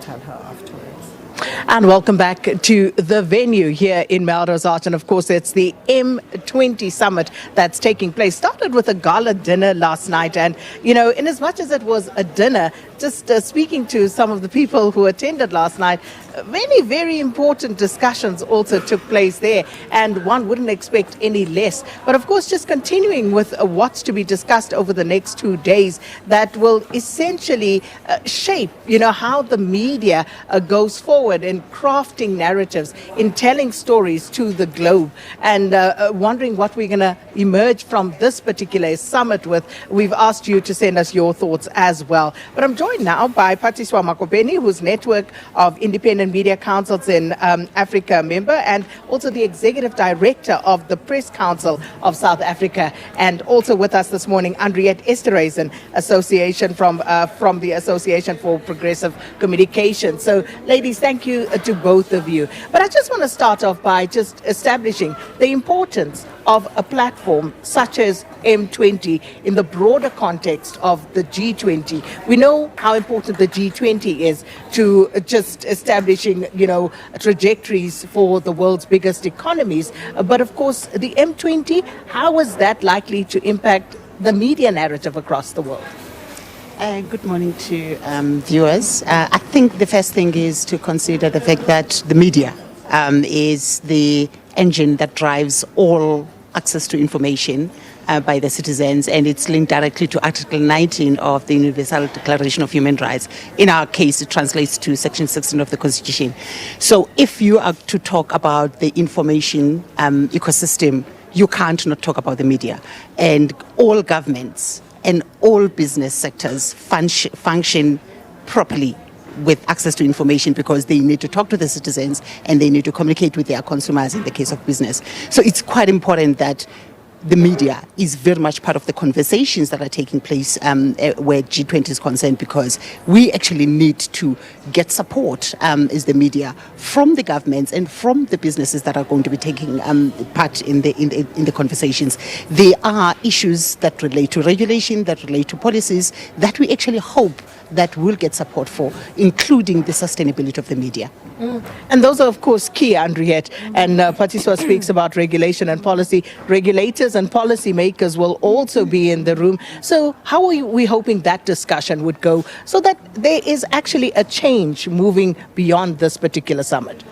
tell her afterwards. And welcome back to the venue here in Melrose Arch. And of course, it's the M20 Summit that's taking place. Started with a gala dinner last night. And, you know, in as much as it was a dinner, just speaking to some of the people who attended last night, many very important discussions also took place there, and one wouldn't expect any less. But of course, just continuing with what's to be discussed over the next 2 days that will essentially shape, you know, how the media goes forward in crafting narratives, in telling stories to the globe, and wondering what we're going to emerge from this particular summit with. We've asked you to send us your thoughts as well. But I'm joined now by Phathiswa Magopeni, who's Network of Independent Media Councils in Africa member, and also the Executive Director of the Press Council of South Africa. And also with us this morning, Anriette Esterhuysen, association from the Association for Progressive Communication. So, ladies, thank you to both of you. But I just want to start off by just establishing the importance of a platform such as M20 in the broader context of the G20. We know how important the G20 is to just establishing, you know, trajectories for the world's biggest economies. But of course, the M20, how is that likely to impact the media narrative across the world? Good morning to viewers. I think the first thing is to consider the fact that the media is the engine that drives all access to information by the citizens, and it's linked directly to Article 19 of the Universal Declaration of Human Rights. In our case, it translates to Section 16 of the Constitution. So if you are to talk about the information ecosystem, you can't not talk about the media. And all governments and all business sectors function properly with access to information because they need to talk to the citizens and they need to communicate with their consumers in the case of business. So it's quite important that the media is very much part of the conversations that are taking place where G20 is concerned, because we actually need to get support as the media from the governments and from the businesses that are going to be taking part in the conversations. There are issues that relate to regulation, that relate to policies that we actually hope that we'll get support for, including the sustainability of the media. And those are, of course, key, Anriette. And Phathiswa speaks about regulation and policy. Regulators and policymakers will also be in the room. So how are we hoping that discussion would go so that there is actually a change moving beyond this particular summit?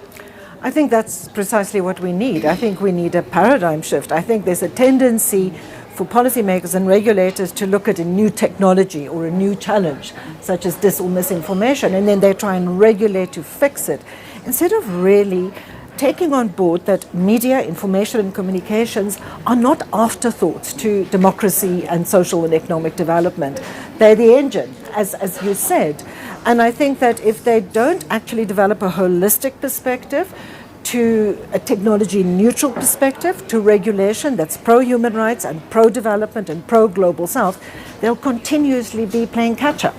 I think that's precisely what we need. I think we need a paradigm shift. I think there's a tendency for policymakers and regulators to look at a new technology or a new challenge, such as dis or misinformation, and then they try and regulate to fix it, instead of really taking on board that media, information and communications are not afterthoughts to democracy and social and economic development. They're the engine, as you said. And I think that if they don't actually develop a holistic perspective, to a technology-neutral perspective, to regulation that's pro-human rights and pro-development and pro-global south, they'll continuously be playing catch-up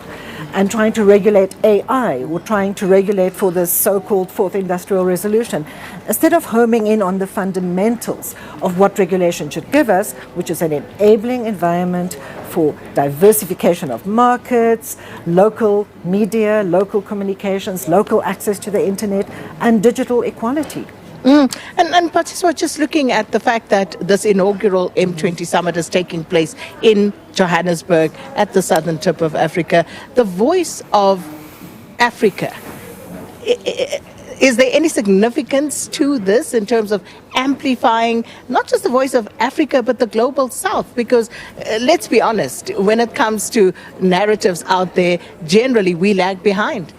and trying to regulate AI or trying to regulate for the so-called fourth industrial revolution, instead of homing in on the fundamentals of what regulation should give us, which is an enabling environment for diversification of markets, local media, local communications, local access to the internet, and digital equality. And Phathiswa, just looking at the fact that this inaugural M20 Summit is taking place in Johannesburg at the southern tip of Africa, the voice of Africa, is there any significance to this in terms of amplifying not just the voice of Africa, but the global south? Because let's be honest, when it comes to narratives out there, generally we lag behind.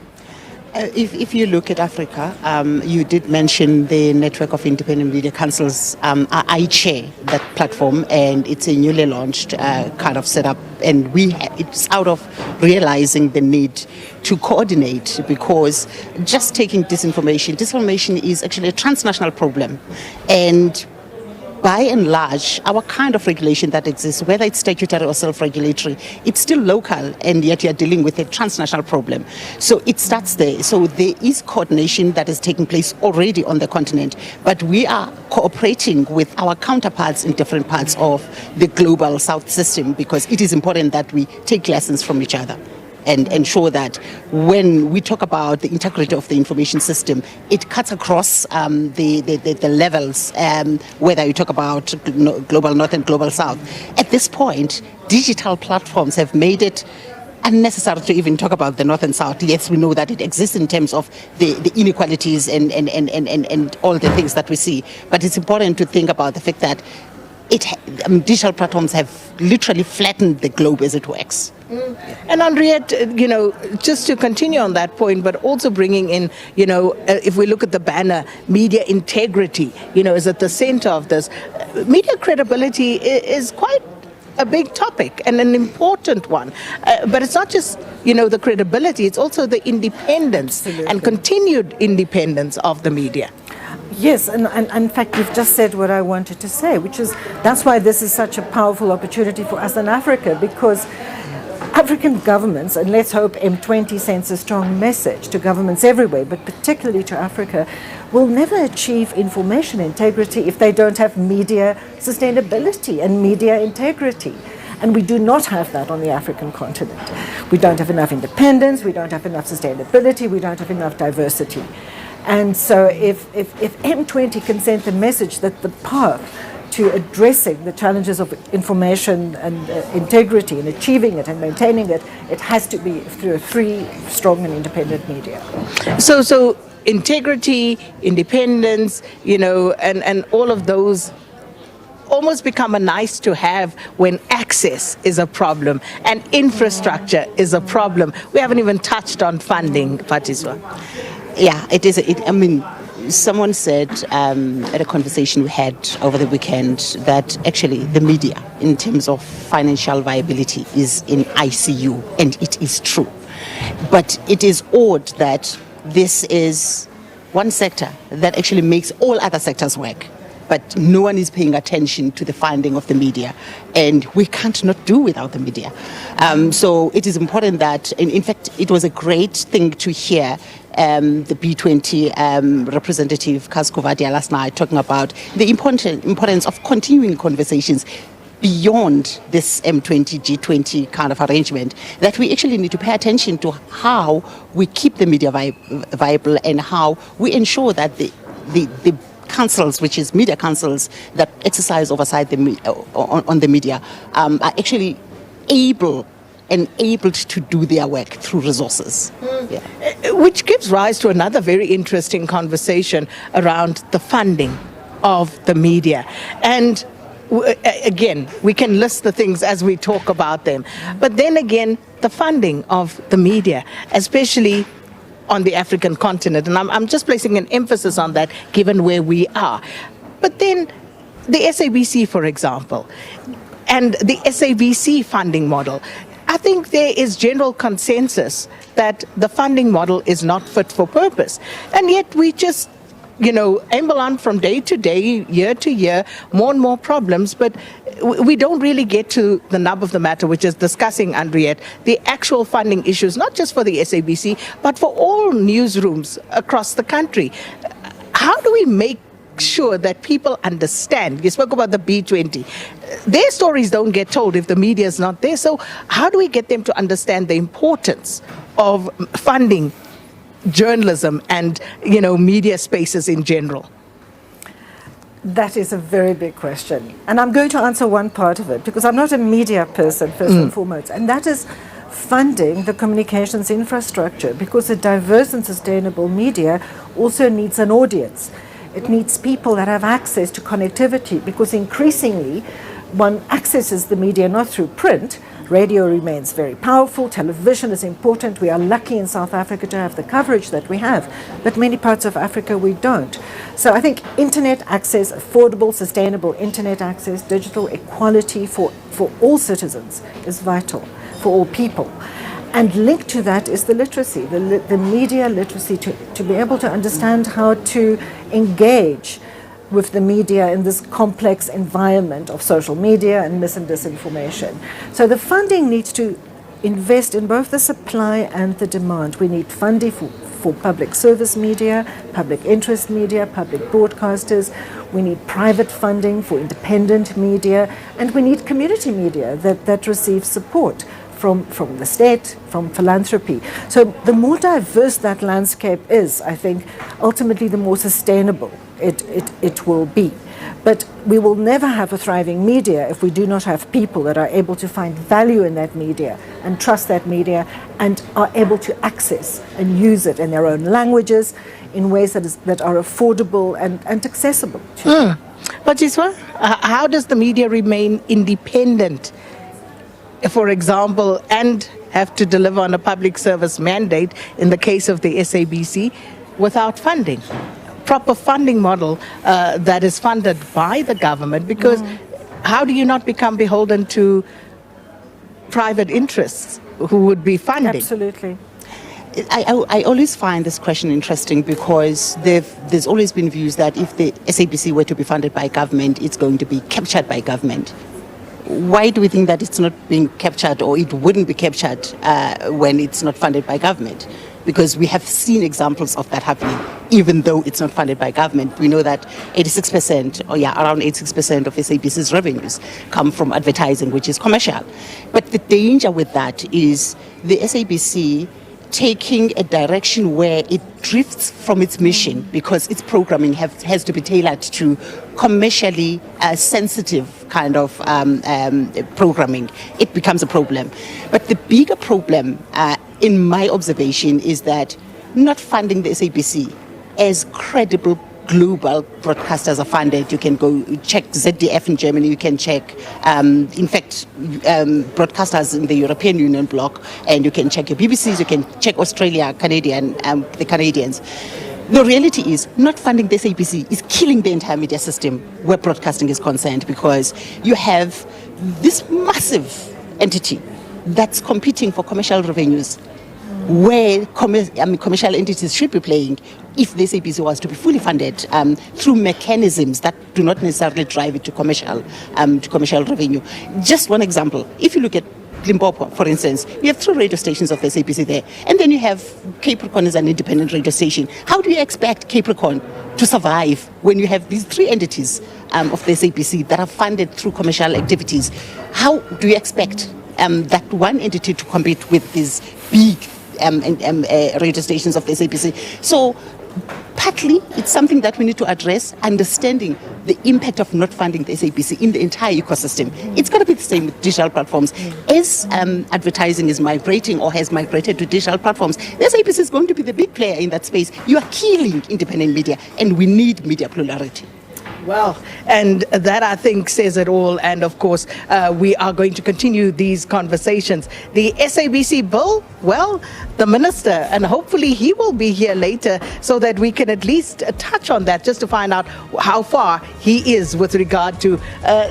If you look at Africa, you did mention the Network of Independent Media Councils. I chair that platform, and it's a newly launched kind of setup. And it's out of realizing the need to coordinate, because just taking disinformation is actually a transnational problem. And by and large, our kind of regulation that exists, whether it's statutory or self-regulatory, it's still local, and yet you're dealing with a transnational problem. So it starts there. So there is coordination that is taking place already on the continent, but we are cooperating with our counterparts in different parts of the global South system, because it is important that we take lessons from each other. and ensure that when we talk about the integrity of the information system, it cuts across the levels, whether you talk about global north and global south. At this point, digital platforms have made it unnecessary to even talk about the north and south. Yes, we know that it exists in terms of the inequalities and all the things that we see, but it's important to think about the fact that digital platforms have literally flattened the globe as it works. And Anriette, just to continue on that point, but also bringing in, if we look at the banner, media integrity, is at the center of this. Media credibility is quite a big topic and an important one. But it's not just, the credibility, it's also the independence and continued independence of the media. Yes, and in fact, you've just said what I wanted to say, which is that's why this is such a powerful opportunity for us in Africa, because African governments, and let's hope M20 sends a strong message to governments everywhere, but particularly to Africa, will never achieve information integrity if they don't have media sustainability and media integrity. And we do not have that on the African continent. We don't have enough independence, we don't have enough sustainability, we don't have enough diversity. And so if M20 can send the message that the path to addressing the challenges of information and integrity and achieving it and maintaining it, it has to be through a free, strong and independent media. So integrity, independence, and all of those almost become a nice to have when access is a problem and infrastructure is a problem. We haven't even touched on funding, Phathiswa. Yeah, it is. Someone said at a conversation we had over the weekend that actually the media, in terms of financial viability, is in ICU, and it is true. But it is odd that this is one sector that actually makes all other sectors work. But no one is paying attention to the funding of the media, and we can't not do without the media. So it is important that, in fact, it was a great thing to hear the B20 representative Kaskovadia last night talking about the importance of continuing conversations beyond this M20, G20 kind of arrangement, that we actually need to pay attention to how we keep the media viable and how we ensure that the councils, which is media councils that exercise oversight on the media, are actually enabled to do their work through resources. Yeah. Which gives rise to another very interesting conversation around the funding of the media. And again, we can list the things as we talk about them. But then again, the funding of the media, especially on the African continent. And I'm just placing an emphasis on that given where we are. But then the SABC, for example, and the SABC funding model, I think there is general consensus that the funding model is not fit for purpose. And yet we just, amble on from day to day, year to year, more and more problems, but we don't really get to the nub of the matter, which is discussing, Anriette, the actual funding issues, not just for the SABC, but for all newsrooms across the country. How do we make sure that people understand? You spoke about the B20. Their stories don't get told if the media is not there. So how do we get them to understand the importance of funding journalism and, media spaces in general? That is a very big question. And I'm going to answer one part of it because I'm not a media person, first and foremost. And that is funding the communications infrastructure, because a diverse and sustainable media also needs an audience. It needs people that have access to connectivity, because increasingly one accesses the media not through print. Radio remains very powerful. Television is important. We are lucky in South Africa to have the coverage that we have, but many parts of Africa we don't. So I think internet access, affordable, sustainable internet access, digital equality for all citizens is vital, for all people. And linked to that is the literacy, the media literacy, to be able to understand how to engage with the media in this complex environment of social media and mis and disinformation. So the funding needs to invest in both the supply and the demand. We need funding for public service media, public interest media, public broadcasters. We need private funding for independent media, and we need community media that receives support from the state, from philanthropy. So the more diverse that landscape is, I think, ultimately the more sustainable it will be. But we will never have a thriving media if we do not have people that are able to find value in that media and trust that media and are able to access and use it in their own languages in ways that are affordable and accessible to them. Phathiswa, how does the media remain independent, for example, and have to deliver on a public service mandate in the case of the SABC without funding? Proper funding model that is funded by the government, because how do you not become beholden to private interests who would be funding? Absolutely. I always find this question interesting because there's always been views that if the SABC were to be funded by government, it's going to be captured by government. Why do we think that it's not being captured, or it wouldn't be captured when it's not funded by government? Because we have seen examples of that happening, even though it's not funded by government. We know that 86%, around 86% of SABC's revenues come from advertising, which is commercial. But the danger with that is the SABC taking a direction where it drifts from its mission because its programming has to be tailored to commercially sensitive kind of programming. It becomes a problem. But the bigger problem, in my observation, is that not funding the SABC as credible global broadcasters are funded. You can go check ZDF in Germany, you can check, in fact, broadcasters in the European Union bloc, and you can check your BBCs, you can check Australia, the Canadians. The reality is, not funding the SABC is killing the entire media system where broadcasting is concerned, because you have this massive entity that's competing for commercial revenues, where commercial entities should be playing if the SABC was to be fully funded through mechanisms that do not necessarily drive it to commercial revenue. Just one example, if you look at Limpopo, for instance, you have 3 radio stations of the SABC there, and then you have Capricorn as an independent radio station. How do you expect Capricorn to survive when you have these 3 entities of the SABC that are funded through commercial activities? How do you expect that one entity to compete with these big radio stations of the SABC? So partly it's something that we need to address, understanding the impact of not funding the SABC in the entire ecosystem. It's got to be the same with digital platforms. As advertising is migrating or has migrated to digital platforms, the SABC is going to be the big player in that space. You are killing independent media, and we need media plurality. Well, and that, I think, says it all. And of course, we are going to continue these conversations. The SABC bill, well, the minister, and hopefully he will be here later so that we can at least touch on that, just to find out how far he is with regard to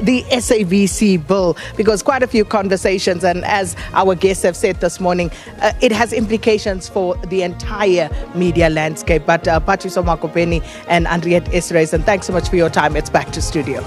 the SABC bill, because quite a few conversations, and as our guests have said this morning, it has implications for the entire media landscape. But Phathiswa Magopeni and Anriette Esterhuysen, thanks so much for your time. It's back to studio.